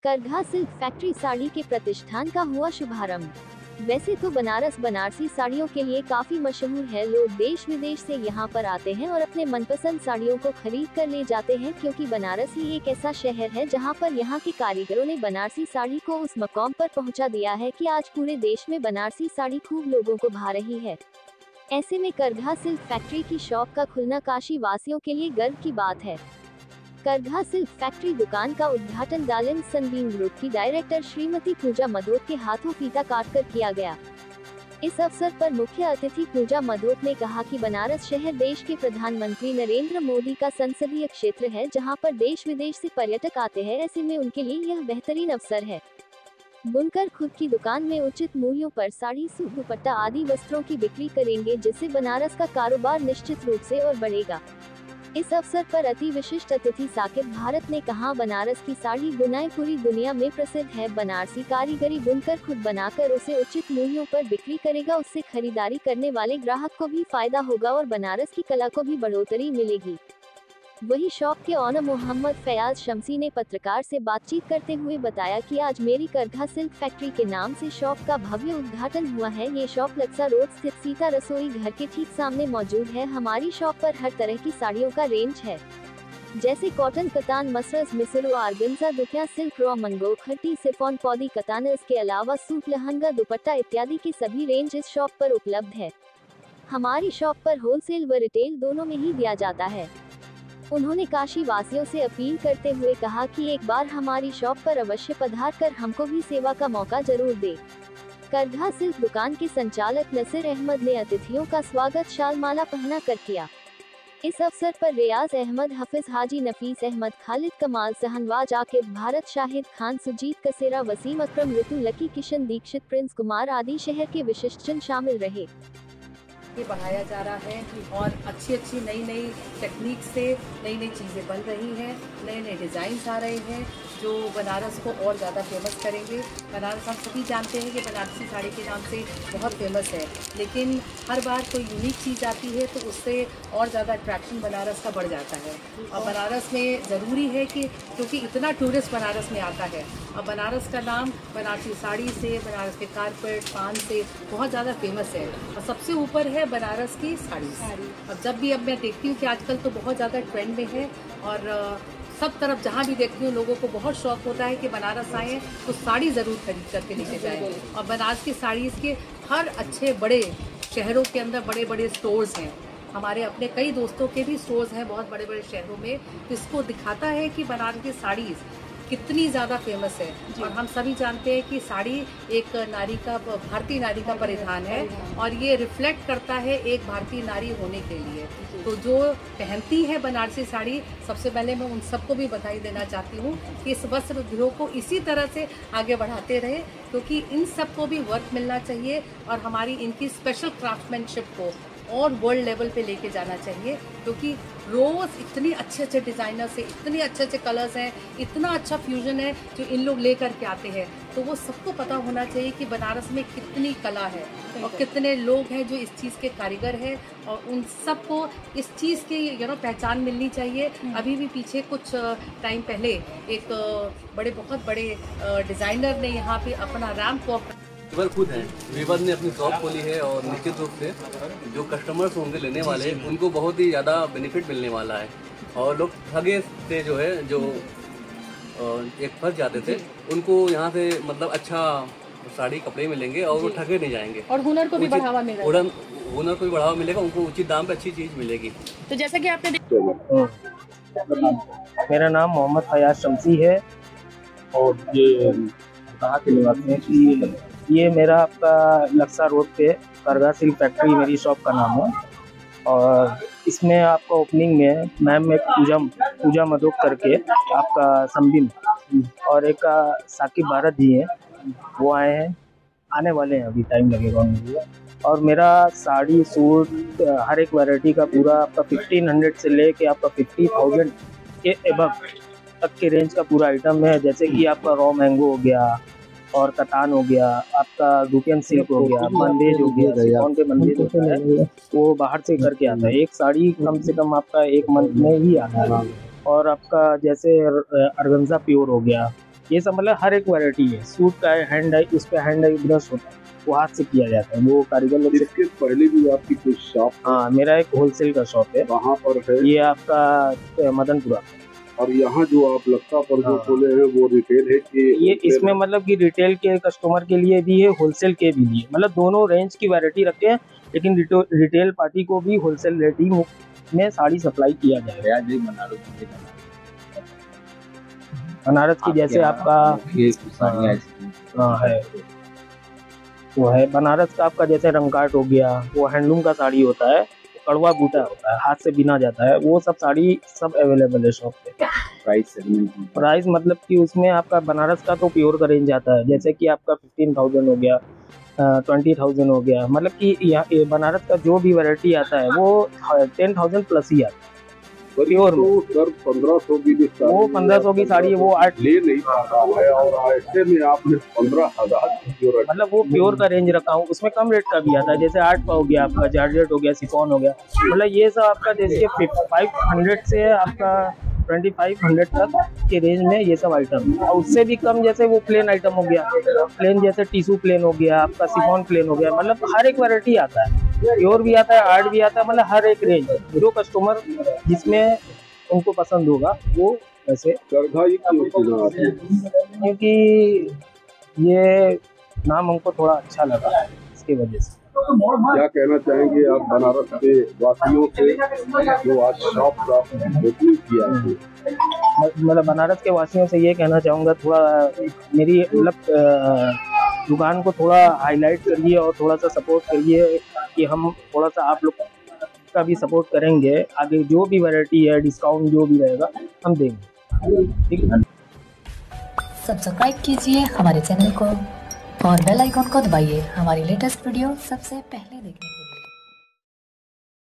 करघा silk factory sari के प्रतिष्ठान का हुआ शुभारंभ। वैसे तो बनारस बनारसी साड़ियों के लिए काफी मशहूर है। लोग देश विदेश से यहाँ पर आते हैं और अपने मनपसंद साड़ियों को खरीद कर ले जाते हैं, क्योंकि बनारस ही एक ऐसा शहर है जहाँ पर यहाँ के कारीगरों ने बनारसी साड़ी को उस मकाम पर पहुँचा दिया है कि आज पूरे देश में बनारसी साड़ी खूब लोगों को भा रही है। ऐसे में करघा सिल्क फैक्ट्री की शॉप का खुलना काशी वासियों के लिए गर्व की बात है। करघा सिल्क फैक्ट्री दुकान का उद्घाटन डालिन सनबीम ग्रुप की डायरेक्टर श्रीमती पूजा मधोत के हाथों फीता काटकर किया गया। इस अवसर पर मुख्य अतिथि पूजा मधोत ने कहा कि बनारस शहर देश के प्रधानमंत्री नरेंद्र मोदी का संसदीय क्षेत्र है, जहां पर देश विदेश से पर्यटक आते हैं। ऐसे में उनके लिए यह बेहतरीन अवसर है। बुनकर खुद की दुकान में उचित मूल्यों पर साड़ी, सूट, दुपट्टा आदि वस्त्रों की बिक्री करेंगे, जिससे बनारस का कारोबार निश्चित रूप से और बढ़ेगा। इस अवसर पर अति विशिष्ट अतिथि साकिब भारत ने कहा, बनारस की साड़ी बुनाई पूरी दुनिया में प्रसिद्ध है। बनारसी कारीगरी बुनकर खुद बनाकर उसे उचित मूल्यों पर बिक्री करेगा। उससे खरीदारी करने वाले ग्राहक को भी फायदा होगा और बनारस की कला को भी बढ़ोतरी मिलेगी। वही शॉप के ऑनर मोहम्मद फयाज शमसी ने पत्रकार से बातचीत करते हुए बताया कि आज मेरी करघा सिल्क फैक्ट्री के नाम से शॉप का भव्य उद्घाटन हुआ है। ये शॉप लक्सा रोड स्थित सीता रसोई घर के ठीक सामने मौजूद है। हमारी शॉप पर हर तरह की साड़ियों का रेंज है, जैसे कॉटन, कतान, मसरस, मिसरो, organza, dupatta, silk, raw, mango, खट्टी, सिफॉन, पौदी, कतान। इसके अलावा सूट, लहंगा, दुपट्टा इत्यादि की सभी रेंज इस शॉप पर उपलब्ध है। हमारी शॉप पर होलसेल व रिटेल दोनों में ही दिया जाता है। उन्होंने काशी वासियों से अपील करते हुए कहा कि एक बार हमारी शॉप पर अवश्य पधार कर हमको भी सेवा का मौका जरूर दे। करघा सिल्क दुकान के संचालक नसीर अहमद ने अतिथियों का स्वागत शाल माला पहना कर किया। इस अवसर पर रियाज अहमद, हफिज हाजी, नफीस अहमद, खालिद कमाल, सहनवाज, आकिब, भारत, शाहिद खान, सुजीत कसेरा, वसीम अकरम, ऋतु, लकी, किशन दीक्षित, प्रिंस कुमार आदि शहर के विशिष्टजन शामिल रहे। बढ़ाया जा रहा है और अच्छी नई टेक्निक से नई चीज़ें बन रही हैं, नए डिज़ाइंस आ रहे हैं जो बनारस को और ज़्यादा फेमस करेंगे। बनारस हम सभी जानते हैं कि बनारसी साड़ी के नाम से बहुत फेमस है, लेकिन हर बार कोई यूनिक चीज़ आती है तो उससे और ज़्यादा अट्रैक्शन बनारस का बढ़ जाता है। और बनारस में ज़रूरी है कि क्योंकि इतना टूरिस्ट बनारस में आता है, और बनारस का नाम बनारसी साड़ी से, बनारस के कारपेट, पान से बहुत ज़्यादा फेमस है, और सबसे ऊपर है बनारस की साड़ी। और जब भी अब मैं देखती हूँ कि आजकल तो बहुत ज़्यादा ट्रेंड में है, और सब तरफ जहाँ भी देखती हूँ लोगों को बहुत शौक होता है कि बनारस आए तो साड़ी ज़रूर खरीद करके लेके जाएं। और बनारस की साड़ी के हर अच्छे बड़े शहरों के अंदर बड़े बड़े स्टोर्स हैं। हमारे अपने कई दोस्तों के भी स्टोर्स हैं बहुत बड़े बड़े शहरों में, तो इसको दिखाता है कि बनारस की साड़ी कितनी ज़्यादा फेमस है। और हम सभी जानते हैं कि साड़ी एक नारी का, भारतीय नारी का परिधान है, और ये रिफ्लेक्ट करता है एक भारतीय नारी होने के लिए। तो जो पहनती है बनारसी साड़ी, सबसे पहले मैं उन सबको भी बधाई देना चाहती हूँ कि इस वस्त्र उद्योग को इसी तरह से आगे बढ़ाते रहे, क्योंकि इन सबको भी वर्क मिलना चाहिए और हमारी इनकी स्पेशल क्राफ्टमैनशिप को और वर्ल्ड लेवल पे लेके जाना चाहिए, क्योंकि रोज इतनी अच्छे डिज़ाइनर से इतने अच्छे कलर्स हैं, इतना अच्छा फ्यूजन है जो इन लोग लेकर के आते हैं। तो वो सबको पता होना चाहिए कि बनारस में कितनी कला है और कितने लोग हैं जो इस चीज़ के कारीगर हैं, और उन सबको इस चीज़ की पहचान मिलनी चाहिए। अभी भी पीछे कुछ टाइम पहले एक बहुत बड़े डिज़ाइनर ने यहाँ पे अपना रैंप वॉक वीवर खुद हैं, वीवर ने अपनी शॉप खोली है, और निश्चित रूप से जो कस्टमर्स होंगे लेने वाले उनको बहुत ही ज़्यादा बेनिफिट मिलने वाला है। और लोग ठगे से जो एक फंस जाते थे, उनको यहाँ से मतलब अच्छा साड़ी कपड़े मिलेंगे और वो ठगे नहीं जाएंगे, और हुनर को भी बढ़ावा मिलेगा। हुनर को भी बढ़ावा मिलेगा, उनको उचित दाम पे अच्छी चीज़ मिलेगी। तो जैसा कि आपने मेरा नाम मोहम्मद फयाज शमसी है, और ये कहाँ के निवासी हैं कि ये मेरा आपका लक्सा रोड पे करघा सिल्क फैक्ट्री मेरी शॉप का नाम है। और इसमें आपका ओपनिंग में मैम एक पूजा मधोक करके आपका संबिन और एक साकिब भारत जी हैं, वो आए हैं, आने वाले हैं, अभी टाइम लगेगा उनको। और मेरा साड़ी, सूट, हर एक वैरायटी का पूरा आपका 1500 से लेके आपका 50,000 के एबव तक के रेंज का पूरा आइटम है। जैसे कि आपका रॉ मैंगो हो गया, और कतान हो गया, आपका डुकेन सिल्क हो गया, बंदेज हो गया, सिफॉन के बंदेज होता है, वो बाहर से करके आता है। एक साड़ी कम से कम आपका 1 मंथ में ही आता है। और आपका जैसे अर्गेन्जा प्योर हो गया, ये सब मतलब हर एक वैरायटी है। सूट का है, हैंड है, उस पे हैंड है ब्रश होता है, वो हाथ से किया जाता है, वो कारीगर लोग। इसके पहले भी आपकी कुछ शॉप? हाँ, मेरा एक होलसेल का शॉप है। कहाँ पर है? ये आपका मदनपुरा। और यहाँ जो आप लक्सा पर जो खोले हैं वो रिटेल है कि? ये इसमें मतलब कि रिटेल के कस्टमर के लिए भी है, होलसेल के भी लिए, मतलब दोनों रेंज की वैरायटी रखे हैं, लेकिन रिटेल पार्टी को भी होलसेल रेट ही में साड़ी सप्लाई किया जाएगा। बनारस की जैसे आपका है, वो है बनारस का आपका जैसे रंगकाट हो गया, वो हैंडलूम का साड़ी होता है, कड़वा बूटा होता है, हाथ से बिना जाता है, वो सब साड़ी सब अवेलेबल है शॉप पे। प्राइस मतलब कि उसमें आपका बनारस का तो प्योर का रेंज आता है, जैसे कि आपका 15,000 हो गया, 20,000 हो गया, मतलब कि बनारस का जो भी वैरायटी आता है वो 10,000 प्लस ही आता है प्योर में। तो सर 1500 की वो 1500 की साड़ी है, वो 8 ले नहीं पाता है, और ऐसे में आपने 15,000 मतलब वो प्योर का रेंज रखा हूँ, उसमें कम रेट का भी आता है, जैसे 8 का हो गया आपका, जॉर्जेट हो गया, शिफॉन हो गया, मतलब ये सब आपका जैसे 500 से आपका 2500 तक के रेंज में ये सब आइटम। और उससे भी कम जैसे वो प्लेन आइटम हो गया, प्लेन जैसे टिश्यू प्लेन हो गया, आपका शिफॉन प्लेन हो गया, मतलब हर एक वैरायटी आता है, प्योर भी आता है, आर्ट भी आता है, मतलब हर एक रेंज जो कस्टमर जिसमें उनको पसंद होगा वो वैसे। करघाई क्यों चुना आपने? क्योंकि ये नाम हमको थोड़ा अच्छा लगा, इसकी वजह से। क्या कहना चाहेंगे आप बनारस के वासियों से जो आज शॉप का ओपनिंग किया है? मतलब बनारस के वासियों से ये कहना चाहूँगा, थोड़ा मेरी मतलब दुकान को थोड़ा हाईलाइट करिए और थोड़ा सा सपोर्ट करिए, कि हम थोड़ा सा आप लोग का भी सपोर्ट करेंगे, आगे जो भी वैरायटी है, डिस्काउंट जो भी रहेगा हम देंगे, ठीक है। सब्सक्राइब कीजिए हमारे चैनल को और बेल आइकॉन को दबाइए हमारी लेटेस्ट वीडियो सबसे पहले देखने के लिए।